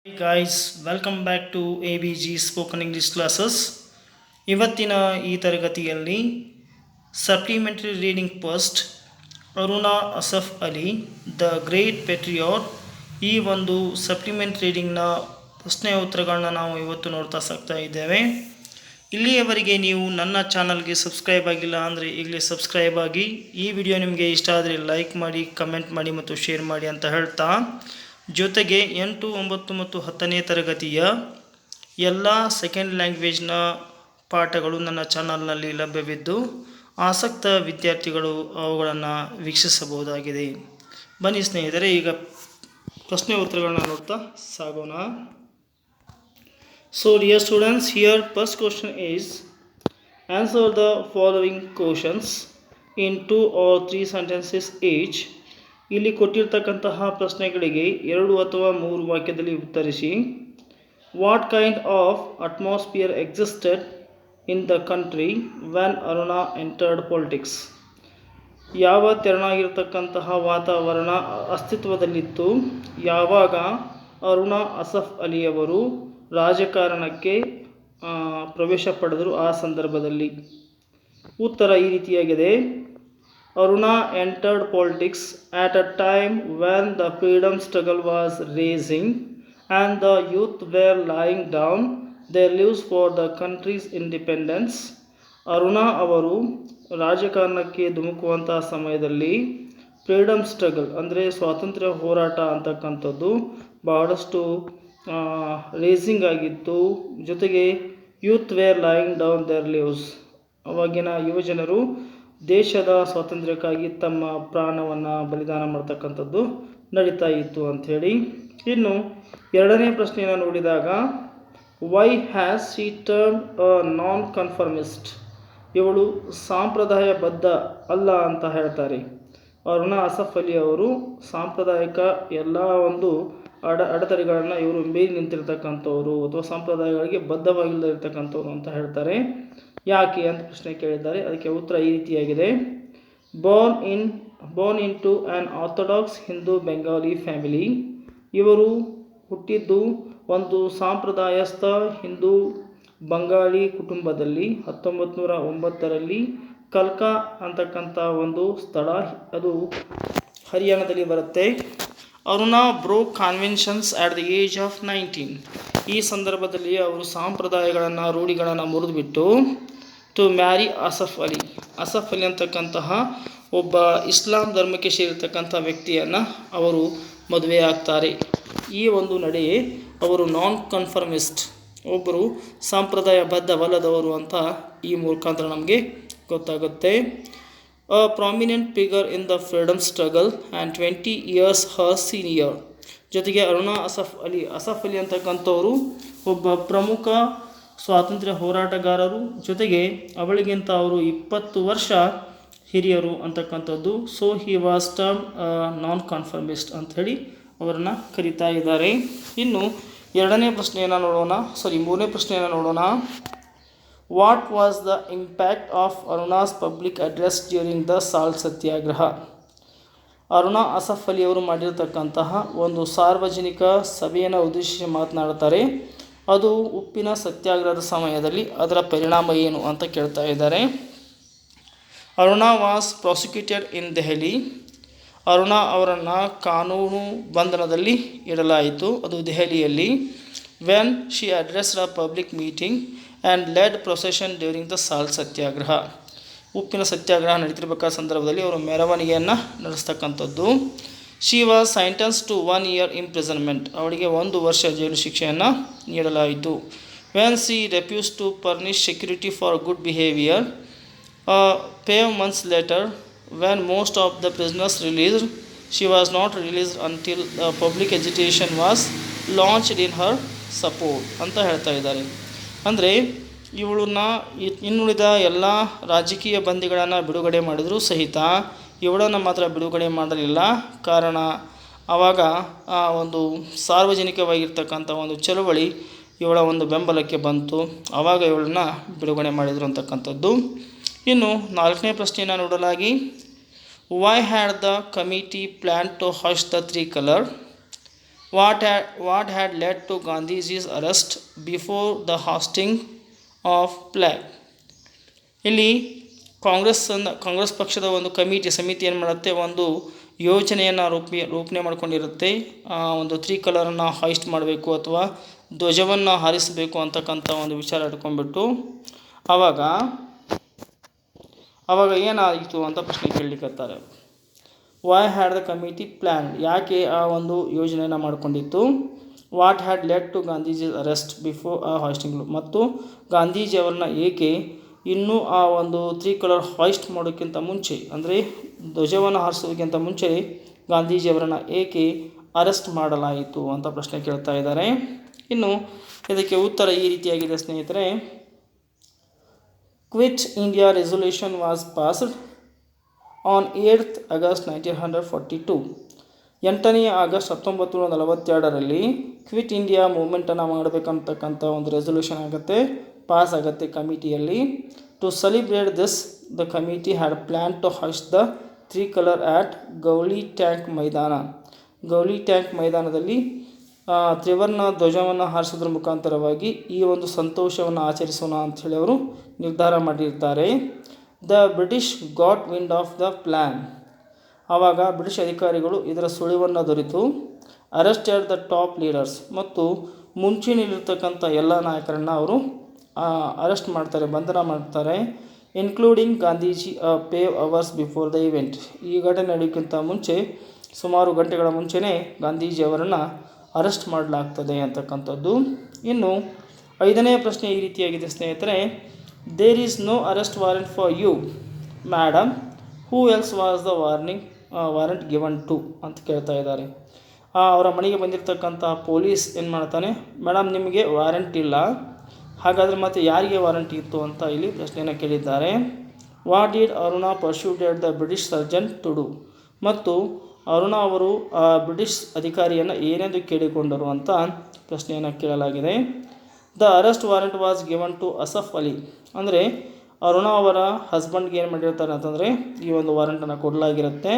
Hey guys, welcome back to ABG Spoken English Classes. ಇವತ್ತಿನ ಈ ತರಗತಿಯಲ್ಲಿ supplementary reading first Aruna Asaf Ali the great ಪೆಟ್ರಿಯಾಟ್ ಈ ಒಂದು ಸಪ್ಲಿಮೆಂಟ್ ರೀಡಿಂಗ್ನ ಪ್ರಶ್ನೆ ಉತ್ತರಗಳನ್ನ ನಾವು ಇವತ್ತು ನೋಡ್ತಾ ಸಾಗ್ತಾ ಇದ್ದೇವೆ. ಇಲ್ಲಿಯವರೆಗೆ ನೀವು ನನ್ನ ಚಾನಲ್ಗೆ ಸಬ್ಸ್ಕ್ರೈಬ್ ಆಗಿಲ್ಲ ಅಂದರೆ ಈಗಲೇ ಸಬ್ಸ್ಕ್ರೈಬ್ ಆಗಿ, ಈ ವಿಡಿಯೋ ನಿಮಗೆ ಇಷ್ಟ ಆದರೆ ಲೈಕ್ ಮಾಡಿ, ಕಮೆಂಟ್ ಮಾಡಿ ಮತ್ತು ಶೇರ್ ಮಾಡಿ ಅಂತ ಹೇಳ್ತಾ, ಜೊತೆಗೆ 8, 9 ಮತ್ತು 10ನೇ ತರಗತಿಯ ಎಲ್ಲ ಸೆಕೆಂಡ್ ಲ್ಯಾಂಗ್ವೇಜ್ನ ಪಾಠಗಳು ನನ್ನ ಚಾನಲ್ನಲ್ಲಿ ಲಭ್ಯವಿದ್ದು ಆಸಕ್ತ ವಿದ್ಯಾರ್ಥಿಗಳು ಅವುಗಳನ್ನು ವೀಕ್ಷಿಸಬಹುದಾಗಿದೆ. ಬನ್ನಿ ಸ್ನೇಹಿತರೆ, ಈಗ ಪ್ರಶ್ನೆ ಉತ್ತರಗಳನ್ನ ನೋಡ್ತಾ ಸಾಗೋಣ. So dear students, here first question is, answer the following questions in 2 or 3 sentences each. ಇಲ್ಲಿ ಕೊಟ್ಟಿರ್ತಕ್ಕಂತಹ ಪ್ರಶ್ನೆಗಳಿಗೆ 2 ಅಥವಾ 3 ವಾಕ್ಯದಲ್ಲಿ ಉತ್ತರಿಸಿ. What kind of atmosphere existed in the country van Aruna entered politics. ಯಾವ ತೆರನಾಗಿರ್ತಕ್ಕಂತಹ ವಾತಾವರಣ ಅಸ್ತಿತ್ವದಲ್ಲಿತ್ತು ಯಾವಾಗ ಅರುಣಾ ಅಸಫ್ ಅಲಿಯವರು ರಾಜಕಾರಣಕ್ಕೆ ಪ್ರವೇಶ ಪಡೆದರು ಆ ಸಂದರ್ಭದಲ್ಲಿ. ಉತ್ತರ ಈ ರೀತಿಯಾಗಿದೆ. Aruna entered politics at a time when the freedom struggle was raging and the youth were laying down their lives for the country's independence. Aruna ಅವರು ರಾಜಕಾರಣಕ್ಕೆ ಧುಮುಕುವಂತಹ ಸಮಯದಲ್ಲಿ ಫ್ರೀಡಮ್ ಸ್ಟ್ರಗಲ್ ಅಂದರೆ ಸ್ವಾತಂತ್ರ್ಯ ಹೋರಾಟ ಅಂತಕ್ಕಂಥದ್ದು ಬಹಳಷ್ಟು ರೇಸಿಂಗ್ ಆಗಿತ್ತು. ಜೊತೆಗೆ youth were lying down their lives, ಅವಾಗಿನ ಯುವಜನರು ದೇಶದ ಸ್ವಾತಂತ್ರ್ಯಕ್ಕಾಗಿ ತಮ್ಮ ಪ್ರಾಣವನ್ನು ಬಲಿದಾನ ಮಾಡ್ತಕ್ಕಂಥದ್ದು ನಡೀತಾ ಇತ್ತು ಅಂಥೇಳಿ. ಇನ್ನು ಎರಡನೇ ಪ್ರಶ್ನೆಯನ್ನು ನೋಡಿದಾಗ, ವೈ ಹ್ಯಾಸ್ ಶಿ ಟರ್ನ್ಡ್ ಅ ನಾನ್ ಕನ್ಫರ್ಮಿಸ್ಟ್, ಇವಳು ಸಾಂಪ್ರದಾಯಬದ್ಧ ಅಲ್ಲ ಅಂತ ಹೇಳ್ತಾರೆ. ಅರುಣಾ ಅಸಫ್ ಅಲಿ ಅವರು ಸಾಂಪ್ರದಾಯಿಕ ಎಲ್ಲ ಒಂದು ಅಡೆತಡೆಗಳನ್ನು ಇವರು ಮೀರಿ ನಿಂತಿರ್ತಕ್ಕಂಥವ್ರು ಅಥವಾ ಸಂಪ್ರದಾಯಗಳಿಗೆ ಬದ್ಧವಾಗಿಲ್ಲದಿರ್ತಕ್ಕಂಥವ್ರು ಅಂತ ಹೇಳ್ತಾರೆ. ಯಾಕೆ ಅಂತ ಪ್ರಶ್ನೆ ಕೇಳಿದ್ದಾರೆ. ಅದಕ್ಕೆ ಉತ್ತರ ಈ ರೀತಿಯಾಗಿದೆ. born into an orthodox Hindu Bengali family, ಇವರು ಹುಟ್ಟಿದ್ದು ಒಂದು ಸಾಂಪ್ರದಾಯಸ್ಥ ಹಿಂದೂ ಬಂಗಾಳಿ ಕುಟುಂಬದಲ್ಲಿ 1909ರಲ್ಲಿ ಕಲ್ಕಾ ಅಂತಕ್ಕಂಥ ಒಂದು ಸ್ಥಳ, ಅದು ಹರಿಯಾಣದಲ್ಲಿ ಬರುತ್ತೆ. Aruna broke conventions at the age of 19. ಈ ಸಂದರ್ಭದಲ್ಲಿ ಅವರು ಸಾಂಪ್ರದಾಯಗಳನ್ನು ರೂಢಿಗಳನ್ನು ಮುರಿದುಬಿಟ್ಟು ಟು ಮ್ಯಾರಿ ಅಸಫ್ ಅಲಿ ಅಂತಕ್ಕಂತಹ ಒಬ್ಬ ಇಸ್ಲಾಂ ಧರ್ಮಕ್ಕೆ ಸೇರಿರ್ತಕ್ಕಂಥ ವ್ಯಕ್ತಿಯನ್ನು ಅವರು ಮದುವೆ ಆಗ್ತಾರೆ. ಈ ಒಂದು ನಡೆಯೇ ಅವರು ನಾನ್ ಕನ್ಫರ್ಮಿಸ್ಟ್, ಒಬ್ಬರು ಸಂಪ್ರದಾಯಬದ್ಧವಲ್ಲದವರು ಅಂತ ಈ ಮುಖಾಂತರ ನಮಗೆ ಗೊತ್ತಾಗುತ್ತೆ. A prominent figure in the freedom struggle and 20 years her senior. ಜೊತೆಗೆ ಅರುಣಾ ಅಸಫ್ ಅಲಿ ಅಂತಕ್ಕಂಥವರು ಒಬ್ಬ ಪ್ರಮುಖ ಸ್ವಾತಂತ್ರ್ಯ ಹೋರಾಟಗಾರರು, ಜೊತೆಗೆ ಅವಳಿಗಿಂತ ಅವರು 20 ವರ್ಷ ಹಿರಿಯರು ಅಂತಕ್ಕಂಥದ್ದು. So he was term nonconformist ಅಂಥೇಳಿ ಅವರನ್ನು ಕರೀತಾ ಇದ್ದಾರೆ. ಇನ್ನು ಮೂರನೇ ಪ್ರಶ್ನೆಯನ್ನು ನೋಡೋಣ. What was the impact of Aruna's public address during the salt Satyagraha. Aruna Asaf Ali ಅವರು ಮಾಡಿರ್ತಕ್ಕಂತಹ ಒಂದು ಸಾರ್ವಜನಿಕ ಸಭೆಯನ್ನು ಉದ್ದೇಶಿಸಿ ಮಾತನಾಡ್ತಾರೆ. ಅದು ಉಪ್ಪಿನ ಸತ್ಯಾಗ್ರಹದ ಸಮಯದಲ್ಲಿ ಅದರ ಪರಿಣಾಮ ಏನು ಅಂತ ಕೇಳ್ತಾ ಇದ್ದಾರೆ. Aruna was prosecuted in Delhi. Aruna ಅವರನ್ನು ಕಾನೂನು ಬಂಧನದಲ್ಲಿ ಇಡಲಾಯಿತು, ಅದು ದೆಹಲಿಯಲ್ಲಿ. When she addressed a public meeting and led procession during the salt Satyagraha. ಉಪ್ಪಿನ ಸತ್ಯಾಗ್ರಹ ನಡೀತಿರ್ಬೇಕಾದ ಸಂದರ್ಭದಲ್ಲಿ ಅವರು ಮೆರವಣಿಗೆಯನ್ನು ನಡೆಸ್ತಕ್ಕಂಥದ್ದು. She was sentenced to 1 year imprisonment, ಅವಳಿಗೆ 1 ವರ್ಷ ಜೈಲು ಶಿಕ್ಷೆಯನ್ನು ನೀಡಲಾಯಿತು. When she refuse to furnish security for good behaviour, five months later when most of the prisoners released, she was not released until the public agitation was launched in Har support ಅಂತ ಹೇಳ್ತಾ ಇದ್ದಾರೆ. ಅಂದರೆ ಇವಳನ್ನ ಇನ್ನುಳಿದ ಎಲ್ಲ ರಾಜಕೀಯ ಬಂದಿಗಳನ್ನು ಬಿಡುಗಡೆ ಮಾಡಿದರೂ ಸಹಿತ ಇವಳನ್ನು ಮಾತ್ರ ಬಿಡುಗಡೆ ಮಾಡಲಿಲ್ಲ. ಕಾರಣ ಆವಾಗ ಆ ಒಂದು ಸಾರ್ವಜನಿಕವಾಗಿರ್ತಕ್ಕಂಥ ಒಂದು ಚಳುವಳಿ ಇವಳ ಒಂದು ಬೆಂಬಲಕ್ಕೆ ಬಂತು, ಆವಾಗ ಇವಳನ್ನು ಬಿಡುಗಡೆ ಮಾಡಿದರು ಅಂತಕ್ಕಂಥದ್ದು. ಇನ್ನು 4ನೇ ಪ್ರಶ್ನೆಯನ್ನು ನೋಡಲಾಗಿ, why had the committee plan to host the 3 colour. What had led to Gandhiji's arrest before the hosting of plague? ಇಲ್ಲಿ ಕಾಂಗ್ರೆಸ್ ಪಕ್ಷದ ಒಂದು ಸಮಿತಿ ಏನು ಮಾಡುತ್ತೆ, ಒಂದು ಯೋಜನೆಯನ್ನು ರೂಪಣೆ ಮಾಡ್ಕೊಂಡಿರುತ್ತೆ. ಒಂದು 3 ಕಲರನ್ನು ಹಾಯಿಸ್ಟ್ ಮಾಡಬೇಕು ಅಥವಾ ಧ್ವಜವನ್ನು ಹಾರಿಸಬೇಕು ಅಂತಕ್ಕಂಥ ಒಂದು ವಿಚಾರ ಇಟ್ಕೊಂಡ್ಬಿಟ್ಟು ಆವಾಗ ಏನಾಯಿತು ಅಂತ ಪ್ರಶ್ನೆ ಕೇಳಲಿಕ್ಕತ್ತಾರೆ. Why had the committee plan, ಯಾಕೆ ಆ ಒಂದು ಯೋಜನೆಯನ್ನು ಮಾಡಿಕೊಂಡಿತ್ತು. What had led to Gandhiji arrest before a hoisting, ಮತ್ತು ಗಾಂಧೀಜಿಯವರನ್ನ ಏಕೆ ಇನ್ನೂ ಆ ಒಂದು 3 ಕಲರ್ ಹಾಯಿಸ್ಟ್ ಮಾಡೋಕ್ಕಿಂತ ಮುಂಚೆ, ಅಂದರೆ ಧ್ವಜವನ್ನು ಹಾರಿಸೋದಕ್ಕಿಂತ ಮುಂಚೆ ಗಾಂಧೀಜಿಯವರನ್ನು ಏಕೆ ಅರೆಸ್ಟ್ ಮಾಡಲಾಯಿತು ಅಂತ ಪ್ರಶ್ನೆ ಕೇಳ್ತಾ ಇದ್ದಾರೆ. ಇನ್ನು ಇದಕ್ಕೆ ಉತ್ತರ ಈ ರೀತಿಯಾಗಿದೆ ಸ್ನೇಹಿತರೆ. Quit India resolution was passed on 8th August 1942. 8ನೇ ಆಗಸ್ಟ್ 1942ರಲ್ಲಿ ಕ್ವಿಟ್ ಇಂಡಿಯಾ ಮೂವ್ಮೆಂಟನ್ನು ಮಾಡಬೇಕಂತಕ್ಕಂಥ ಒಂದು ರೆಸೊಲ್ಯೂಷನ್ ಆಗುತ್ತೆ, ಪಾಸ್ ಆಗುತ್ತೆ ಕಮಿಟಿಯಲ್ಲಿ. To celebrate this the committee had plan to hoist the 3 colour at Gowalia tank Maidan. Gowalia tank ಮೈದಾನದಲ್ಲಿ ತ್ರಿವರ್ಣ ಧ್ವಜವನ್ನು ಹಾರಿಸೋದ್ರ ಮುಖಾಂತರವಾಗಿ ಈ ಒಂದು ಸಂತೋಷವನ್ನು ಆಚರಿಸೋಣ ಅಂಥೇಳಿ ಅವರು ನಿರ್ಧಾರ ಮಾಡಿರ್ತಾರೆ. The British got wind of the plan, ಆವಾಗ ಬ್ರಿಟಿಷ್ ಅಧಿಕಾರಿಗಳು ಇದರ ಸುಳಿವನ್ನು ದೊರೆತು ಅರೆಸ್ಟೆಡ್ ದ ಟಾಪ್ ಲೀಡರ್ಸ್, ಮತ್ತು ಮುಂಚೂಣಿಯಲ್ಲಿರ್ತಕ್ಕಂಥ ಎಲ್ಲ ನಾಯಕರನ್ನು ಅವರು ಅರೆಸ್ಟ್ ಮಾಡ್ತಾರೆ, ಬಂಧನ ಮಾಡ್ತಾರೆ. Including Gandhiji pave hours before the event, ಈ ಘಟನೆ ನಡೆಯೋಕ್ಕಿಂತ ಮುಂಚೆ ಸುಮಾರು ಗಂಟೆಗಳ ಮುಂಚೆನೇ ಗಾಂಧೀಜಿಯವರನ್ನು ಅರೆಸ್ಟ್ ಮಾಡಲಾಗ್ತದೆ ಅಂತಕ್ಕಂಥದ್ದು. ಇನ್ನು 5ನೇ ಪ್ರಶ್ನೆ ಈ ರೀತಿಯಾಗಿದೆ ಸ್ನೇಹಿತರೆ. There is no arrest warrant for you madam, who else was the warrant given to ಅಂತ ಕೇಳ್ತಾ ಇದ್ದಾರೆ. ಅವರ ಮನೆಗೆ ಬಂದಿರತಕ್ಕಂಥ ಪೊಲೀಸ್ ಏನು ಮಾಡ್ತಾನೆ, ಮೇಡಮ್ ನಿಮಗೆ ವಾರೆಂಟ್ ಇಲ್ಲ, ಹಾಗಾದರೆ ಮತ್ತು ಯಾರಿಗೆ ವಾರೆಂಟ್ ಇತ್ತು ಅಂತ ಇಲ್ಲಿ ಪ್ರಶ್ನೆಯನ್ನು ಕೇಳಿದ್ದಾರೆ. What did Aruna persuaded the British surgeon to do, ಮತ್ತು ಅರುಣಾ ಅವರು ಆ ಬ್ರಿಟಿಷ್ ಅಧಿಕಾರಿಯನ್ನು ಏನೆಂದು ಕೇಳಿಕೊಂಡರು ಅಂತ ಪ್ರಶ್ನೆಯನ್ನು ಕೇಳಲಾಗಿದೆ. The arrest warrant was given to Asaf Ali, ಅಂದರೆ ಅರುಣಾ ಅವರ ಹಸ್ಬೆಂಡ್ಗೆ ಏನು ಮಾಡಿರ್ತಾರೆ ಅಂತಂದರೆ ಈ ಒಂದು ವಾರೆಂಟನ್ನು ಕೊಡಲಾಗಿರುತ್ತೆ.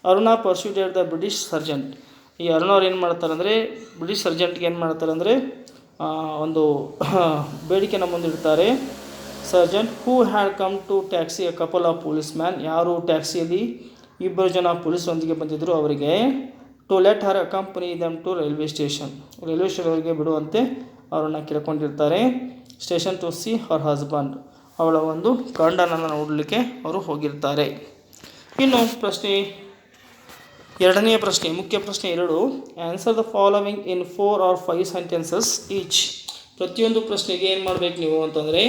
Aruna persuaded the British sergeant, ಈ ಅರುಣಾ ಅವ್ರು ಏನು ಮಾಡ್ತಾರೆ ಅಂದರೆ ಬ್ರಿಟಿಷ್ ಸರ್ಜೆಂಟ್ಗೆ ಏನು ಮಾಡ್ತಾರೆ ಅಂದರೆ ಒಂದು ಬೇಡಿಕೆಯನ್ನು ಮುಂದಿಡ್ತಾರೆ. Sergeant who had come to taxi a couple of policeman, ಯಾರು ಟ್ಯಾಕ್ಸಿಯಲ್ಲಿ 2 ಜನ ಪೊಲೀಸರೊಂದಿಗೆ ಬಂದಿದ್ದರು ಅವರಿಗೆ. To let her accompany them to railway station ಅವರಿಗೆ ಬಿಡುವಂತೆ ಅವರನ್ನು ಕೇಳ್ಕೊಂಡಿರ್ತಾರೆ. Station to see her husband, ಅವಳ ಒಂದು ಗಂಡನನ್ನು ನೋಡಲಿಕ್ಕೆ ಅವರು ಹೋಗಿರ್ತಾರೆ. ಇನ್ನು ಪ್ರಶ್ನೆ 2ನೇ ಪ್ರಶ್ನೆ, ಮುಖ್ಯ ಪ್ರಶ್ನೆ 2. Answer the following in 4 or 5 sentences each. ಪ್ರತಿಯೊಂದು ಪ್ರಶ್ನೆಗೆ ಏನು ಮಾಡಬೇಕು ನೀವು ಅಂತಂದರೆ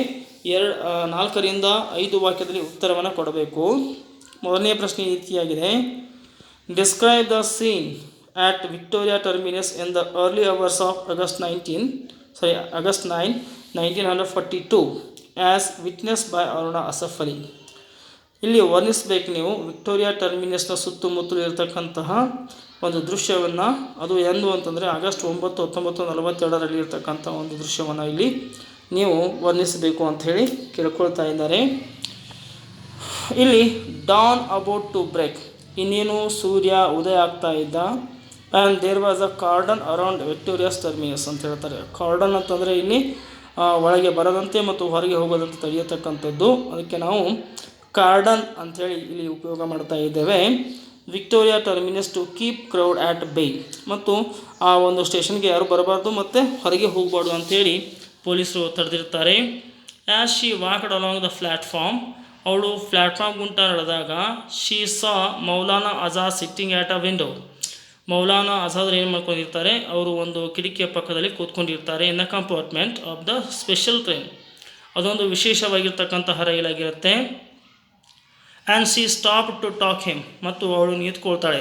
4 ರಿಂದ 5 ವಾಕ್ಯದಲ್ಲಿ ಉತ್ತರವನ್ನು ಕೊಡಬೇಕು. ಮೊದಲನೇ ಪ್ರಶ್ನೆ ಈ ರೀತಿಯಾಗಿದೆ. Describe the scene at Victoria terminus in the early hours of August 9, 1942 as witness by Aruna Asaf Ali. ಇಲ್ಲಿ ವರ್ಣಿಸಬೇಕು ನೀವು ವಿಕ್ಟೋರಿಯಾ ಟರ್ಮಿನಸ್ನ ಸುತ್ತಮುತ್ತಲು ಇರತಕ್ಕಂತಹ ಒಂದು ದೃಶ್ಯವನ್ನು. ಅದು ಎಂದು ಅಂತಂದರೆ August 9, 1942ರಲ್ಲಿ ಇರತಕ್ಕಂಥ ಒಂದು ದೃಶ್ಯವನ್ನು ಇಲ್ಲಿ ನೀವು ವರ್ಣಿಸಬೇಕು ಅಂಥೇಳಿ ಕೇಳ್ಕೊಳ್ತಾ ಇದ್ದಾರೆ. ಇಲ್ಲಿ ಡಾನ್ ಅಬೌಟ್ ಟು ಬ್ರೇಕ್, ಇನ್ನೇನು ಸೂರ್ಯ ಉದಯ ಆಗ್ತಾ ಇದ್ದ. And there was a cordon around Victoria's terminus ಅಂತ ಹೇಳ್ತಾರೆ. ಕಾರ್ಡನ್ ಅಂತಂದರೆ ಇಲ್ಲಿ ಒಳಗೆ ಬರದಂತೆ ಮತ್ತು ಹೊರಗೆ ಹೋಗೋದಂತೆ ತಡೆಯತಕ್ಕಂಥದ್ದು, ಅದಕ್ಕೆ ನಾವು ಕಾರ್ಡನ್ ಅಂಥೇಳಿ ಇಲ್ಲಿ ಉಪಯೋಗ ಮಾಡ್ತಾ ಇದ್ದೇವೆ. Victoria Terminus to keep crowd at bay, ಮತ್ತು ಆ ಒಂದು ಸ್ಟೇಷನ್ಗೆ ಯಾರು ಬರಬಾರ್ದು ಮತ್ತು ಹೊರಗೆ ಹೋಗಬಾರ್ದು ಅಂಥೇಳಿ ಪೊಲೀಸರು ತಡೆದಿರ್ತಾರೆ. As she walked along the platform, ಅವಳು ಪ್ಲ್ಯಾಟ್ಫಾರ್ಮ್ ಗುಂಟ ನಡೆದಾಗ she saw Maulana Azad sitting at a window, Maulana Azad ಏನು ಮಾಡ್ಕೊಂಡಿರ್ತಾರೆ, ಅವರು ಒಂದು ಕಿಟಕಿಯ ಪಕ್ಕದಲ್ಲಿ ಕೂತ್ಕೊಂಡಿರ್ತಾರೆ. In the compartment of the special train, ಅದೊಂದು ವಿಶೇಷವಾಗಿರ್ತಕ್ಕಂತಹ ರೈಲಾಗಿರುತ್ತೆ. And she stop to talk him, ಮತ್ತು ಅವಳು ನಿಂತ್ಕೊಳ್ತಾಳೆ,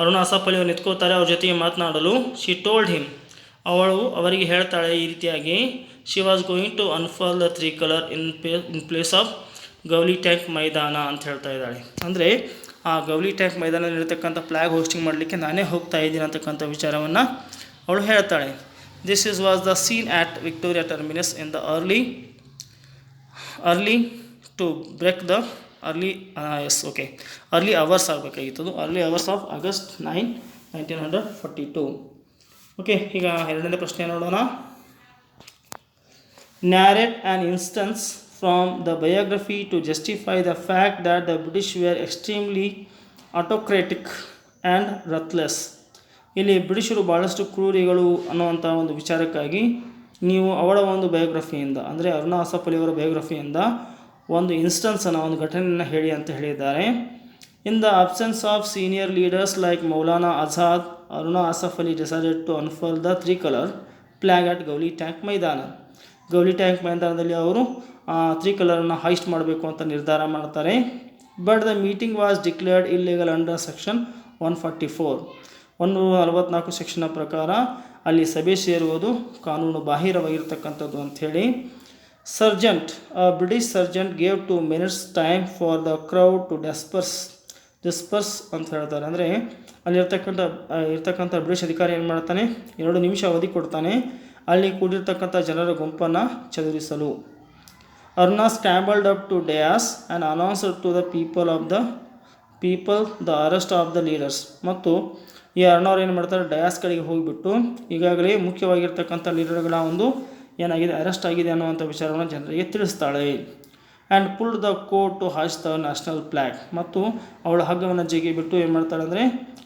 ಅರುಣಾ ಅಸಫ್ ಅಲಿ ಅವರು ನಿಂತ್ಕೊಳ್ತಾರೆ ಅವ್ರ ಜೊತೆಗೆ ಮಾತನಾಡಲು. ಶಿ ಟೋಲ್ಡ್ ಹಿಮ್, ಅವಳು ಅವರಿಗೆ ಹೇಳ್ತಾಳೆ ಈ ರೀತಿಯಾಗಿ. She was going to unfurl the 3 colour in place of Gowalia tank Maidan ಅಂತ ಹೇಳ್ತಾ ಇದ್ದಾಳೆ. ಅಂದರೆ ಆ ಗೌಲಿ ಟ್ಯಾಂಕ್ ಮೈದಾನದಲ್ಲಿರ್ತಕ್ಕಂಥ ಫ್ಲ್ಯಾಗ್ ಹೋಸ್ಟಿಂಗ್ ಮಾಡಲಿಕ್ಕೆ ನಾನೇ ಹೋಗ್ತಾ ಇದ್ದೀನಿ ಅಂತಕ್ಕಂಥ ವಿಚಾರವನ್ನು ಅವಳು ಹೇಳ್ತಾಳೆ. This was the scene at Victoria terminus in the early to break the early hours ಆಗಬೇಕಾಗಿತ್ತು. Early hours of August 9, 1942. Okay, ಈಗ ಎರಡನೇ ಪ್ರಶ್ನೆ ನೋಡೋಣ. Narrate an instance from the biography to justify the fact that the British were extremely autocratic and ruthless. ಇಲ್ಲಿ ಬ್ರಿಟಿಷರು ಭಾಳಷ್ಟು ಕ್ರೂರಿಗಳು ಅನ್ನುವಂಥ ಒಂದು ವಿಚಾರಕ್ಕಾಗಿ ನೀವು ಅವಳ ಒಂದು ಬಯೋಗ್ರಫಿಯಿಂದ, ಅಂದರೆ ಅರುಣಾ ಅಸಫ್ ಅಲಿ ಅವರ ಬಯೋಗ್ರಫಿಯಿಂದ ಒಂದು ಇನ್ಸ್ಟನ್ಸನ್ನು, ಒಂದು ಘಟನೆಯನ್ನು ಹೇಳಿ ಅಂತ ಹೇಳಿದ್ದಾರೆ. In the absence of senior leaders like Maulana Azad, Aruna Asaf Ali decided to unfurl the 3 colour flag at Gowalia tank Maidan. Gowalia tank ಮೈದಾನದಲ್ಲಿ ಅವರು 3 ಕಲರನ್ನು ಹಾಯಿಸ್ಟ್ ಮಾಡಬೇಕು ಅಂತ ನಿರ್ಧಾರ ಮಾಡ್ತಾರೆ. But the meeting was declared illegal under section 144. 144 ಸೆಕ್ಷನ್ನ ಪ್ರಕಾರ ಅಲ್ಲಿ ಸಭೆ ಸೇರುವುದು ಕಾನೂನು ಬಾಹಿರವಾಗಿರ್ತಕ್ಕಂಥದ್ದು ಅಂಥೇಳಿ. Sergeant, British sergeant gave 2 minutes time for the crowd to disperse ಅಂತ ಹೇಳ್ತಾರೆ. ಅಂದರೆ ಇರ್ತಕ್ಕಂಥ ಬ್ರಿಟಿಷ್ ಅಧಿಕಾರಿ ಏನು ಮಾಡ್ತಾನೆ, 2 ನಿಮಿಷ ಅವಧಿ ಕೊಡ್ತಾನೆ ಅಲ್ಲಿ ಕೂಡಿರ್ತಕ್ಕಂಥ ಜನರ ಗುಂಪನ್ನು ಚದುರಿಸಲು. Aruna scrambled up to dais and announced to the people the arrest of the leaders. ಮತ್ತು ಈ ಅರುಣವ್ರು ಏನು ಮಾಡ್ತಾರೆ, ಡಯಾಸ್ಗಳಿಗೆ ಹೋಗಿಬಿಟ್ಟು ಈಗಾಗಲೇ ಮುಖ್ಯವಾಗಿರ್ತಕ್ಕಂಥ ಲೀಡರ್ಗಳ ಒಂದು ಏನಾಗಿದೆ, ಅರೆಸ್ಟ್ ಆಗಿದೆ ಅನ್ನುವಂಥ ವಿಚಾರವನ್ನು ಜನರಿಗೆ ತಿಳಿಸ್ತಾಳೆ. And pulled the coat to hoist the national flag. ಮತ್ತು ಅವಳ ಹಗ್ಗವನ್ನು ಬಿಟ್ಟು ಏನು ಮಾಡ್ತಾಳೆ ಅಂದರೆ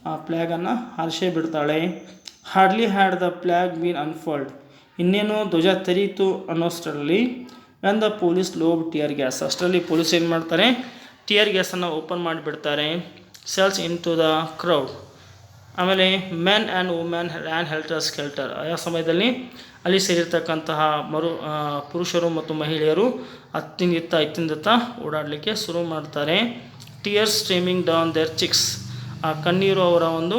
ಆ ಫ್ಲ್ಯಾಗನ್ನು ಹಾರಿಸೇ ಬಿಡ್ತಾಳೆ. Hardly had the flag been unfold. ಇನ್ನೇನು ಧ್ವಜ ತೆರೀತು ಅನ್ನೋಷ್ಟರಲ್ಲಿ and the police lob tear gas. ಅಷ್ಟರಲ್ಲಿ ಪೊಲೀಸ್ ಏನು ಮಾಡ್ತಾರೆ, ಟಿಯರ್ ಗ್ಯಾಸನ್ನು ಓಪನ್ ಮಾಡಿಬಿಡ್ತಾರೆ. Shells into the crowd. ಆಮೇಲೆ men and women ran helter skelter. ಆಯಾ ಸಮಯದಲ್ಲಿ ಅಲ್ಲಿ ಸೇರಿರ್ತಕ್ಕಂತಹ ಪುರುಷರು ಮತ್ತು ಮಹಿಳೆಯರು ಇತ್ತಿಂದಿತ್ತ ಓಡಾಡಲಿಕ್ಕೆ ಶುರು ಮಾಡ್ತಾರೆ. Tears streaming down their cheeks. ಆ ಕಣ್ಣೀರು ಅವರ ಒಂದು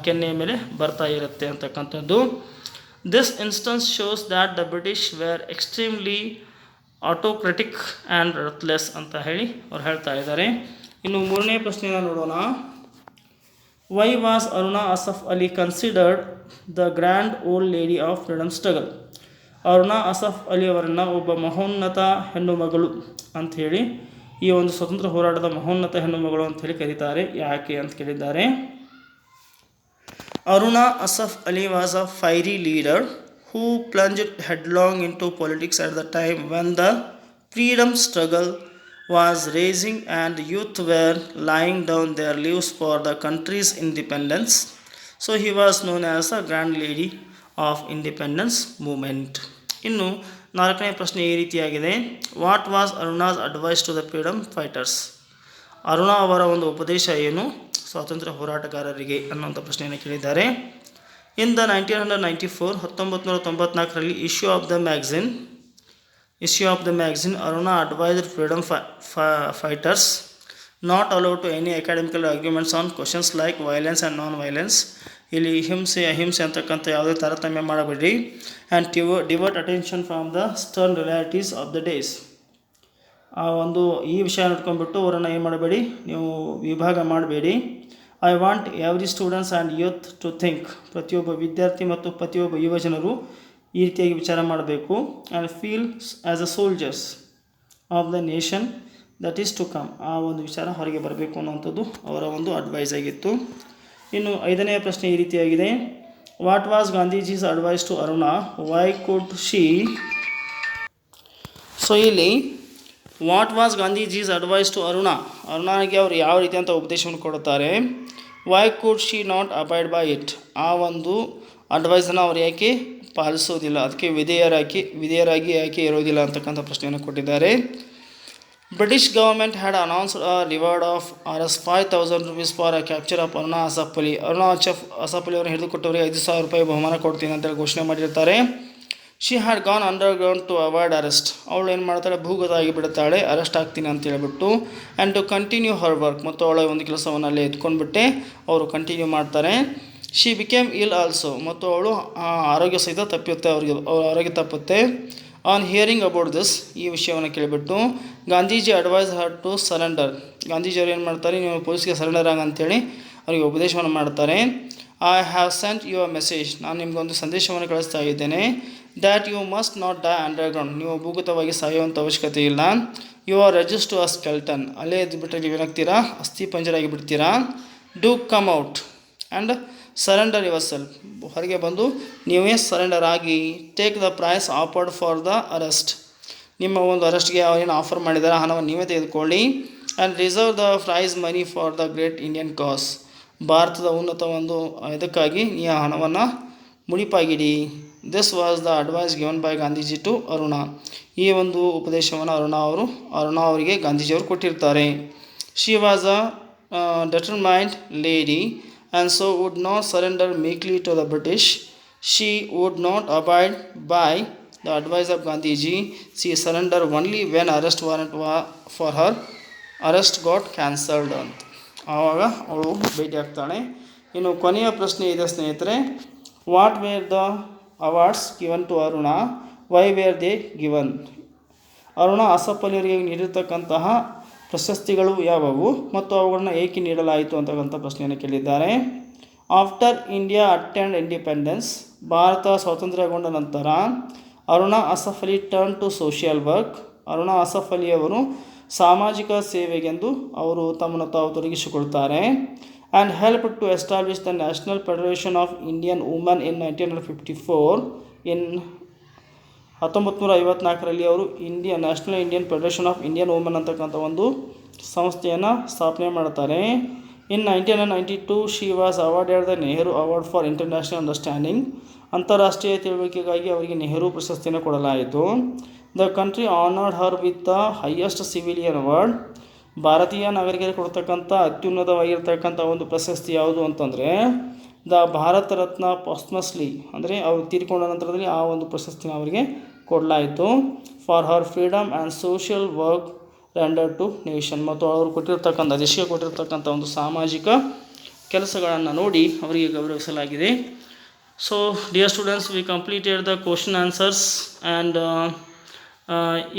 ಕೆನ್ನೆಯ ಮೇಲೆ ಬರ್ತಾ ಇರುತ್ತೆ ಅಂತಕ್ಕಂಥದ್ದು. This instance shows that the British were extremely autocratic and ruthless ಅಂತ ಹೇಳಿ ಅವ್ರು ಹೇಳ್ತಾ ಇದ್ದಾರೆ. ಇನ್ನು ಮೂರನೇ ಪ್ರಶ್ನೆಯನ್ನು ನೋಡೋಣ. Why was Aruna Asaf Ali considered the grand old lady of freedom struggle. Aruna Asaf Ali ಅವರನ್ನು ಒಬ್ಬ ಮಹೋನ್ನತ ಹೆಣ್ಣು ಮಗಳು ಅಂಥೇಳಿ, ಈ ಒಂದು ಸ್ವತಂತ್ರ ಹೋರಾಟದ ಮಹೋನ್ನತ ಹೆಣ್ಣು ಮಗಳು ಅಂಥೇಳಿ ಕರೀತಾರೆ. ಯಾಕೆ ಅಂತ ಕೇಳಿದ್ದಾರೆ. Aruna Asaf Ali was a fiery leader who plunged headlong into politics at the time when the freedom struggle was raging and youth were laying down their lives for the country's independence. So he was known as a grand lady of independence movement. ಇನ್ನು ನಾಲ್ಕನೇ ಪ್ರಶ್ನೆ ಈ ರೀತಿಯಾಗಿದೆ. What was Aruna's advice to the freedom fighters. Aruna ಅವರ ಒಂದು ಉಪದೇಶ ಏನು ಸ್ವಾತಂತ್ರ್ಯ ಹೋರಾಟಗಾರರಿಗೆ ಅನ್ನುವಂಥ ಪ್ರಶ್ನೆಯನ್ನು ಕೇಳಿದ್ದಾರೆ. In the 1994 issue of the magazine Aruna advised freedom fighters not allowed to any academical arguments on questions like violence and non violence. ಇಲ್ಲಿ ಅಹಿಂಸೆ ಅಂತಕ್ಕಂಥ ಯಾವುದೇ ತಾರತಮ್ಯ ಮಾಡಬೇಡಿ. And divert attention from the stern realities of the days. ಈ ವಿಷಯ ನೋಡ್ಕೊಂಡ್ಬಿಟ್ಟು ಅವರನ್ನು ಏನು ಮಾಡಬೇಡಿ, ನೀವು ವಿಭಾಗ ಮಾಡಬೇಡಿ. I want every students and youth to think. ಪ್ರತಿಯೊಬ್ಬ ವಿದ್ಯಾರ್ಥಿ ಮತ್ತು ಪ್ರತಿಯೊಬ್ಬ ಯುವಜನರು ಈ ರೀತಿಯಾಗಿ ವಿಚಾರ ಮಾಡಬೇಕು. And feel as a soldiers of the nation that is to come. ಆ ಒಂದು ವಿಚಾರ ಹೊರಗೆ ಬರಬೇಕು ಅನ್ನುವಂಥದ್ದು ಅವರ ಒಂದು ಅಡ್ವೈಸ್ ಆಗಿತ್ತು. ಇನ್ನು ಐದನೆಯ ಪ್ರಶ್ನೆ ಈ ರೀತಿಯಾಗಿದೆ. What was Gandhiji's advice to Aruna, why could she. So ಇಲ್ಲಿ what was Gandhiji's advice to ಅರುಣಾಗೆ ಅವರು ಯಾವ ರೀತಿಯಂಥ ಉಪದೇಶವನ್ನು ಕೊಡುತ್ತಾರೆ. Why could she not abide by it. ಆ ಒಂದು ಅಡ್ವೈಸನ್ನು ಅವ್ರು ಯಾಕೆ ಪಾಲಿಸೋದಿಲ್ಲ, ಅದಕ್ಕೆ ವಿಧೇಯರಾಗಿ ಯಾಕೆ ಇರೋದಿಲ್ಲ ಅಂತಕ್ಕಂಥ ಪ್ರಶ್ನೆಯನ್ನು ಕೊಟ್ಟಿದ್ದಾರೆ. British government had announced a reward of Rs 5,000 for a capture of Aruna Asaf Ali. Aruna Asaf Ali ಅವರನ್ನು ಹಿಡಿದುಕೊಟ್ಟವರಿಗೆ 5,000 ರೂಪಾಯಿ ಬಹುಮಾನ ಕೊಡ್ತೀನಿ ಅಂತೇಳಿ ಘೋಷಣೆ ಮಾಡಿರ್ತಾರೆ. She had gone underground to avoid arrest. ಅವಳು ಏನು ಮಾಡ್ತಾಳೆ, ಭೂಗತ ಆಗಿಬಿಡ್ತಾಳೆ, ಅರೆಸ್ಟ್ ಆಗ್ತೀನಿ ಅಂತ ಹೇಳ್ಬಿಟ್ಟು. And to continue her work. ಮತ್ತು ಅವಳ ಒಂದು ಕೆಲಸವನ್ನು ಅಲ್ಲೇ ಎತ್ಕೊಂಡ್ಬಿಟ್ಟೆ ಅವರು ಕಂಟಿನ್ಯೂ ಮಾಡ್ತಾರೆ. She became ill also. ಮತ್ತು ಅವಳು ಆರೋಗ್ಯ ಸಹಿತ ಅವ್ರ ಆರೋಗ್ಯ ತಪ್ಪುತ್ತೆ. ಆನ್ ಹಿಯರಿಂಗ್ ಅಬೌಟ್ ದಿಸ್, ಈ ವಿಷಯವನ್ನು ಕೇಳಿಬಿಟ್ಟು Gandhiji advise her to surrender. ಗಾಂಧೀಜಿಯವರು ಏನು ಮಾಡ್ತಾರೆ, ನೀವು ಪೊಲೀಸ್ಗೆ ಸರೆಂಡರ್ ಆಗಂತೇಳಿ ಅವರಿಗೆ ಉಪದೇಶವನ್ನು ಮಾಡ್ತಾರೆ. I have sent your message. ನಾನು ನಿಮಗೊಂದು ಸಂದೇಶವನ್ನು ಕಳಿಸ್ತಾ ಇದ್ದೇನೆ. That you must not die underground. ನೀವು ಭೂಗತವಾಗಿ ಸಾಯುವಂಥ ಅವಶ್ಯಕತೆ ಇಲ್ಲ. You are reduced to a skeleton. ಅಲ್ಲೇ ಎದ್ದು ಬಿಟ್ಟರೆ ನೀವೇನಾಗ್ತೀರಾ, ಅಸ್ಥಿ ಪಂಜರಾಗಿ ಬಿಡ್ತೀರಾ. Do come out and surrender yourself, ಹೊರಗೆ ಬಂದು ನೀವೇ ಸರೆಂಡರ್ ಆಗಿ. Take the prize offered for the arrest, ನಿಮ್ಮ ಒಂದು ಅರೆಸ್ಟ್ಗೆ ಏನು ಆಫರ್ ಮಾಡಿದ್ದಾರೆ ಹಣವನ್ನು ನೀವೇ ತೆಗೆದುಕೊಳ್ಳಿ. And reserve the prize money for the great Indian cause, ಭಾರತದ ಉನ್ನತ ಒಂದು ಇದಕ್ಕಾಗಿ ಈ ಹಣವನ್ನು ಮುಡಿಪಾಗಿಡಿ. This was the advice given by Gandhiji to Aruna, ಈ ಒಂದು ಉಪದೇಶವನ್ನು ಅರುಣಾ ಅವರಿಗೆ ಗಾಂಧೀಜಿಯವರು ಕೊಟ್ಟಿರ್ತಾರೆ. She was a determined lady and so would not surrender meekly to the British. She would not abide by the advice of Gandhiji. She surrendered only when arrest warrant for her arrest got cancelled ಅಂತ ಆವಾಗ ಅವಳು ಭೇಟಿ ಆಗ್ತಾಳೆ. ಇನ್ನು ಕೊನೆಯ ಪ್ರಶ್ನೆ ಇದೆ ಸ್ನೇಹಿತರೆ, what were the awards given to Aruna, why were they given? Aruna Asaf Ali ಅವರಿಗೆ ನೀಡಿರ್ತಕ್ಕಂತಹ ಪ್ರಶಸ್ತಿಗಳು ಯಾವುವು ಮತ್ತು ಅವುಗಳನ್ನು ಏಕೆ ನೀಡಲಾಯಿತು ಅಂತಕ್ಕಂಥ ಪ್ರಶ್ನೆಯನ್ನು ಕೇಳಿದ್ದಾರೆ. ಆಫ್ಟರ್ ಇಂಡಿಯಾ ಅಟೆಂಡ್ ಇಂಡಿಪೆಂಡೆನ್ಸ್, ಭಾರತ ಸ್ವಾತಂತ್ರ್ಯಗೊಂಡ ನಂತರ Aruna Asaf Ali turn to social work, Aruna Asaf Ali ಅವರು ಸಾಮಾಜಿಕ ಸೇವೆಗೆಂದು ಅವರು ತಮ್ಮನ್ನು ತಾವು ತೊಡಗಿಸಿಕೊಳ್ತಾರೆ. And help to establish the national federation of Indian women in 1954. In 1954ರಲ್ಲಿ ಅವರು national Indian federation of Indian women ಅಂತಕ್ಕಂಥ ಒಂದು ಸಂಸ್ಥೆಯನ್ನು ಸ್ಥಾಪನೆ ಮಾಡ್ತಾರೆ. In 1992 she was awarded the Nehru award for international understanding, ಅಂತಾರಾಷ್ಟ್ರೀಯ ತಿಳುವಳಿಕೆಗಾಗಿ ಅವರಿಗೆ ನೆಹರು ಪ್ರಶಸ್ತಿಯನ್ನು ಕೊಡಲಾಯಿತು. The country honoured her with the highest civilian award, ಭಾರತೀಯ ನಾಗರಿಕರಿಗೆ ಕೊಡ್ತಕ್ಕಂಥ ಅತ್ಯುನ್ನತವಾಗಿರ್ತಕ್ಕಂಥ ಒಂದು ಪ್ರಶಸ್ತಿ ಯಾವುದು ಅಂತಂದರೆ ದ ಭಾರತ ರತ್ನ ಪಾಸ್ಟ್ಮಸ್ಲಿ, ಅಂದರೆ ಅವರು ತೀರಿಕೊಂಡ ನಂತರದಲ್ಲಿ ಆ ಒಂದು ಪ್ರಶಸ್ತಿನ ಅವರಿಗೆ ಕೊಡಲಾಯಿತು. For her freedom and social work render to nation, ಮತ್ತು ಅವರು ಕೊಟ್ಟಿರ್ತಕ್ಕಂಥ ದೇಶಕ್ಕೆ ಕೊಟ್ಟಿರ್ತಕ್ಕಂಥ ಒಂದು ಸಾಮಾಜಿಕ ಕೆಲಸಗಳನ್ನು ನೋಡಿ ಅವರಿಗೆ ಗೌರವಿಸಲಾಗಿದೆ. So dear students, we completed the question answers and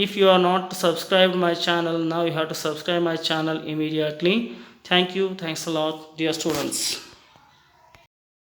if you are not subscribed my channel, now you have to subscribe my channel immediately. Thank you. Thanks a lot, dear students.